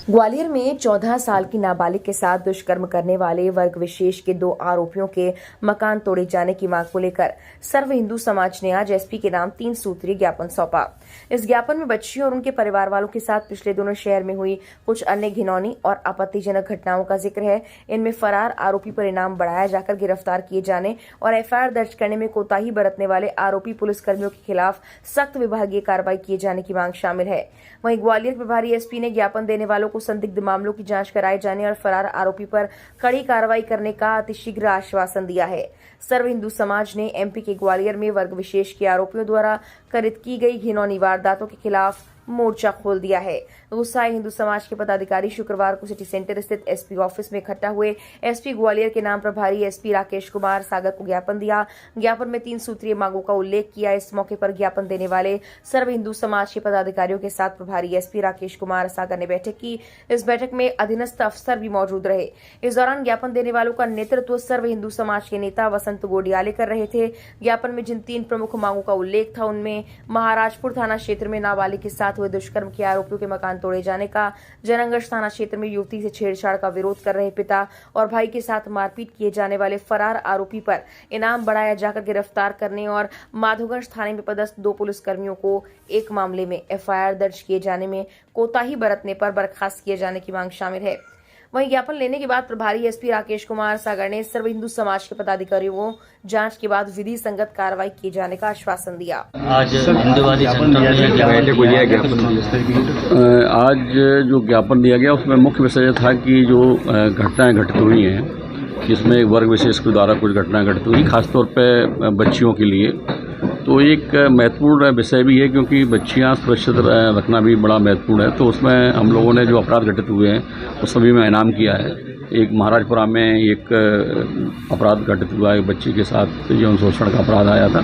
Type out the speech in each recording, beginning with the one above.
ग्वालियर में 14 साल की नाबालिग के साथ दुष्कर्म करने वाले वर्ग विशेष के 2 आरोपियों के मकान तोड़े जाने की मांग को लेकर सर्व हिंदू समाज ने आज एसपी के नाम 3 सूत्रीय ज्ञापन सौंपा। इस ज्ञापन में बच्चियों और उनके परिवार वालों के साथ पिछले दिनों शहर में हुई कुछ अन्य घिनौनी और आपत्तिजनक घटनाओं का जिक्र है। इनमें फरार आरोपी पर इनाम बढ़ाया जाकर गिरफ्तार किए जाने और एफआईआर दर्ज करने में कोताही बरतने वाले आरोपी पुलिसकर्मियों के खिलाफ सख्त विभागीय कार्रवाई किए जाने की मांग शामिल है। वहीं ग्वालियर प्रभारी एसपी ने ज्ञापन देने वालों को संदिग्ध मामलों की जांच कराए जाने और फरार आरोपी पर कड़ी कार्रवाई करने का अतिशीघ्र आश्वासन दिया है। सर्व हिंदू समाज ने एमपी के ग्वालियर में वर्ग विशेष के आरोपियों द्वारा कथित की गई घिनौनी वारदातों के खिलाफ मोर्चा खोल दिया है। गुस्साए हिंदू समाज के पदाधिकारी शुक्रवार को सिटी सेंटर स्थित एसपी ऑफिस में इकट्ठा हुए। एसपी ग्वालियर के नाम प्रभारी एसपी राकेश कुमार सागर को ज्ञापन दिया। ज्ञापन में 3 सूत्रीय मांगों का उल्लेख किया। इस मौके पर ज्ञापन देने वाले सर्व हिंदू समाज के पदाधिकारियों के साथ प्रभारी एसपी राकेश कुमार सागर ने बैठक की। इस बैठक में अधीनस्थ अफसर भी मौजूद रहे। इस दौरान ज्ञापन देने वालों का नेतृत्व सर्व हिंदू समाज के नेता वसंत गोडियाले कर रहे थे। ज्ञापन में जिन 3 प्रमुख मांगों का उल्लेख था उनमें महाराजपुर थाना क्षेत्र में नाबालिग के साथ हुए दुष्कर्म के आरोपियों के मकान तोड़े जाने का, जनंगश थाना क्षेत्र में युवती से छेड़छाड़ का विरोध कर रहे पिता और भाई के साथ मारपीट किए जाने वाले फरार आरोपी पर इनाम बढ़ाया जाकर गिरफ्तार करने और माधोगंज थाने में पदस्थ 2 पुलिसकर्मियों को एक मामले में एफआईआर दर्ज किए जाने में कोताही बरतने पर बर्खास्त किए जाने की मांग शामिल है। वहीं ज्ञापन लेने के बाद प्रभारी एसपी राकेश कुमार सागर ने सर्व हिंदू समाज के पदाधिकारियों को जांच के बाद विधि संगत कार्रवाई किए जाने का आश्वासन दिया। आज हिंदूवादी आज जो ज्ञापन दिया गया उसमें मुख्य विषय था कि जो घटनाएं घटित हुई हैं जिसमें वर्ग विशेष के द्वारा कुछ घटनाएं घटित हुई खासतौर पर बच्चियों के लिए, तो एक महत्वपूर्ण विषय भी है क्योंकि बच्चियां सुरक्षित रखना भी बड़ा महत्वपूर्ण है। तो उसमें हम लोगों ने जो अपराध घटित हुए हैं उस सभी में इनाम किया है। एक महाराजपुरा में एक अपराध घटित हुआ है, बच्ची के साथ यौन शोषण का अपराध आया था,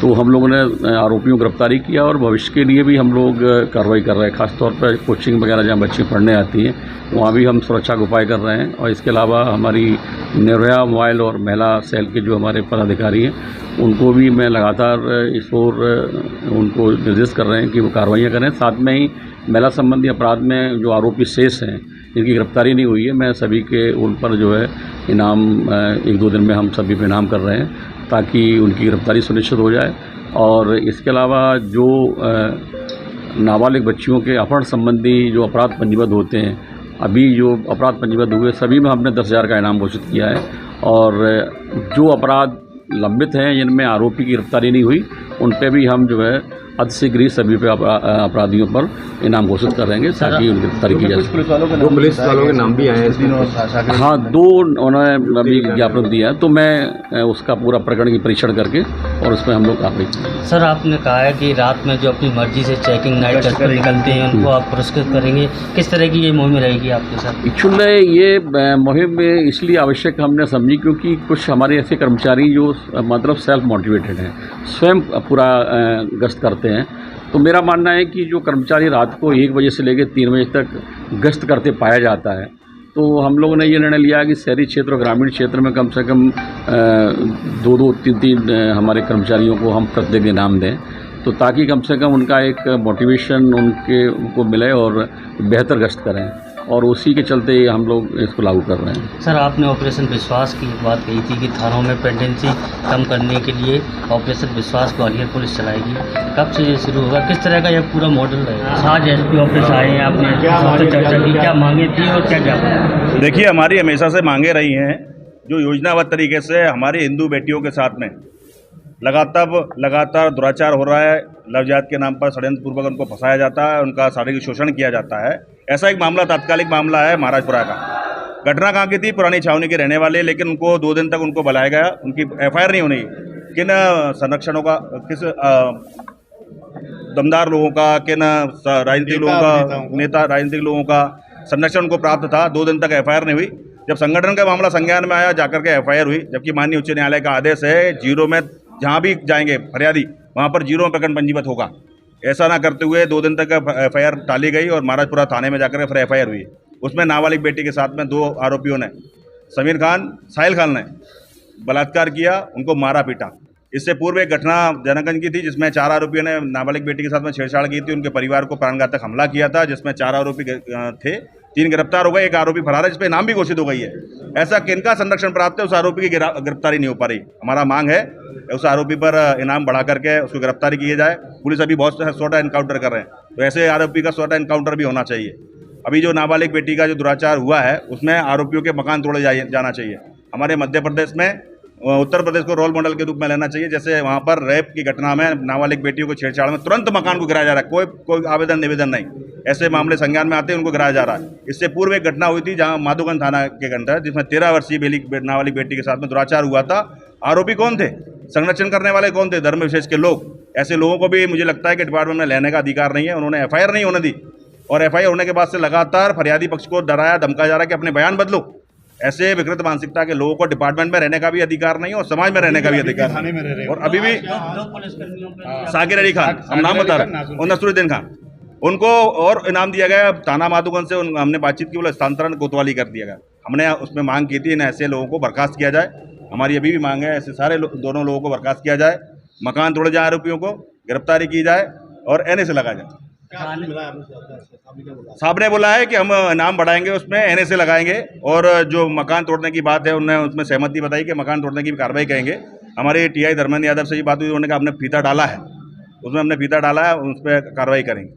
तो हम लोगों ने आरोपियों को गिरफ्तारी किया और भविष्य के लिए भी हम लोग कार्रवाई कर रहे हैं। खासतौर पर कोचिंग वगैरह जहाँ बच्चे पढ़ने आती हैं वहाँ भी हम सुरक्षा के उपाय कर रहे हैं। और इसके अलावा हमारी निर्भया मोबाइल और महिला सेल के जो हमारे पदाधिकारी हैं उनको भी मैं लगातार इस ओर उनको निर्देश कर रहे हैं कि वो कार्रवाइयाँ करें। साथ में ही महिला संबंधी अपराध में जो आरोपी शेष हैं जिनकी गिरफ्तारी नहीं हुई है, मैं सभी के उन पर जो है इनाम 1-2 दिन में हम सभी पे इनाम कर रहे हैं ताकि उनकी गिरफ्तारी सुनिश्चित हो जाए। और इसके अलावा जो नाबालिग बच्चियों के अपहरण संबंधी जो अपराध पंजीबद्ध होते हैं, अभी जो अपराध पंजीबद्ध हुए सभी में हमने 10,000 का इनाम घोषित किया है। और जो अपराध लंबित हैं जिनमें आरोपी की गिरफ्तारी नहीं हुई उन पर भी हम जो है अतिशीघ्र ही सभी पे अपराधियों पर इनाम घोषित करेंगे ताकि उनकी गिरफ्तारी की जाए। 2 पुलिस वालों के नाम भी आए हैं। हाँ, 2 उन्होंने अभी ज्ञापन दिया है, तो मैं उसका पूरा प्रकरण की परीक्षण करके और उसमें हम लोग कार्रवाई करेंगे। सर, आपने कहा है कि रात में जो अपनी मर्जी से चेकिंग नाइट करके निकलते हैं उनको आप पुरस्कृत करेंगे, किस तरह की ये मुहिम रहेगी आपके साथ? एक्चुअली ये मुहिम इसलिए आवश्यक हमने समझी क्योंकि कुछ हमारे ऐसे कर्मचारी जो मतलब सेल्फ मोटिवेटेड हैं, स्वयं पूरा गश्त करते हैं। तो मेरा मानना है कि जो कर्मचारी रात को 1 बजे से लेकर 3 बजे तक गश्त करते पाया जाता है, तो हम लोगों ने ये निर्णय लिया कि शहरी क्षेत्र और ग्रामीण क्षेत्र में कम से कम 2-2, 3-3 हमारे कर्मचारियों को हम प्रत्येक इनाम दें, तो ताकि कम से कम उनका एक मोटिवेशन उनको मिले और बेहतर गश्त करें। और उसी के चलते हम लोग इसको लागू कर रहे हैं। सर, आपने ऑपरेशन विश्वास की बात कही थी कि थानों में पेंडेंसी कम करने के लिए ऑपरेशन विश्वास ग्वालियर पुलिस चलाएगी, कब से ये शुरू होगा, किस तरह का यह पूरा मॉडल रहेगा? आज एसपी ऑफिस आए हैं, आपने सबसे चर्चा की, क्या मांगे थी और क्या ज्ञापन? देखिए, हमारी हमेशा से मांगे रही हैं जो योजनाबद्ध तरीके से हमारी हिंदू बेटियों के साथ में लगातार दुराचार हो रहा है, लव जिहाद के नाम पर षड्यंत्र पूर्वक उनको फंसाया जाता है, उनका शारीरिक शोषण किया जाता है। ऐसा एक मामला तात्कालिक मामला है महाराजपुरा का। घटना कहाँ की थी? पुरानी छावनी के रहने वाले, लेकिन उनको 2 दिन तक उनको बुलाया गया, उनकी एफआईआर नहीं होनी। किन संरक्षणों का, किस दमदार लोगों का, किन राजनीतिक लोगों का, नेता राजनीतिक लोगों का संरक्षण उनको प्राप्त था। 2 दिन तक एफआईआर नहीं हुई। जब संगठन का मामला संज्ञान में आया जाकर के एफआईआर हुई, जबकि माननीय उच्च न्यायालय का आदेश है 0 में जहाँ भी जाएंगे फरियादी वहाँ पर 0 में प्रकरण पंजीबद्ध होगा। ऐसा ना करते हुए 2 दिन तक एफआईआर टाली गई और महाराजपुरा थाने में जाकर फिर एफआईआर हुई। उसमें नाबालिग बेटी के साथ में 2 आरोपियों ने, समीर खान, साहिल खान ने बलात्कार किया, उनको मारा पीटा। इससे पूर्व एक घटना जनगंज की थी जिसमें 4 आरोपियों ने नाबालिग बेटी के साथ में छेड़छाड़ की थी, उनके परिवार को प्राणघातक हमला किया था जिसमें 4 आरोपी थे 3 गिरफ्तार हो गए, एक आरोपी फरार है जिस पे नाम भी घोषित हो गई है। ऐसा किनका संरक्षण प्राप्त है, उस आरोपी की गिरफ्तारी नहीं हो पा रही। हमारा मांग है उस आरोपी पर इनाम बढ़ा करके उसको गिरफ्तारी की जाए। पुलिस अभी बहुत छोटा एनकाउंटर कर रहे हैं, तो ऐसे आरोपी का छोटा एनकाउंटर भी होना चाहिए। अभी जो नाबालिग बेटी का जो दुराचार हुआ है उसमें आरोपियों के मकान तोड़े जाना चाहिए। हमारे मध्य प्रदेश में उत्तर प्रदेश को रोल मॉडल के रूप में लेना चाहिए। जैसे वहाँ पर रेप की घटना में नाबालिग बेटियों को छेड़छाड़ में तुरंत मकान को गिराया जा रहा है, कोई आवेदन निवेदन नहीं, ऐसे मामले संज्ञान में आते हैं उनको गिराया जा रहा है। इससे पूर्व एक घटना हुई थी जहाँ माधोगंज थाना के अंतर्गत, जिसमें 13 वर्षीय नाबालिग बेटी के साथ में दुराचार हुआ था। आरोपी कौन थे, संरक्षण करने वाले कौन थे, धर्म विशेष के लोग। ऐसे लोगों को भी मुझे लगता है कि डिपार्टमेंट में लेने का अधिकार नहीं है। उन्होंने FIR नहीं होने दी और FIR होने के बाद से लगातार फरियादी पक्ष को डराया धमकाया जा रहा है कि अपने बयान बदलो। ऐसे विकृत मानसिकता के लोगों को डिपार्टमेंट में रहने का भी अधिकार नहीं है और समाज में रहने का भी अधिकार नहीं है। और अभी भी साकिर अली खान, हम नाम बता रहे हैं, और नसरुद्दीन खान, उनको और इनाम दिया गया। थाना माधोगंज से हमने बातचीत की, बोले स्थानांतरण कोतवाली कर दिया गया। हमने उसमें मांग की थी इन ऐसे लोगों को बर्खास्त किया जाए। हमारी अभी भी मांग है, ऐसे सारे दोनों लोगों को बर्खास्त किया जाए, मकान तोड़े जाए, आरोपियों को गिरफ्तारी की जाए और NA से लगाया जाए। साहब ने बोला है कि हम इनाम बढ़ाएंगे, उसमें NA लगाएंगे और जो मकान तोड़ने की बात है उन्होंने उसमें सहमति बताई कि मकान तोड़ने की भी कार्रवाई करेंगे। हमारे TI धर्मेंद्र यादव से ये बात हुई, उन्होंने कहा हमने फीता डाला है, उसमें हमने फीता डाला है, उस पर कार्रवाई करेंगे।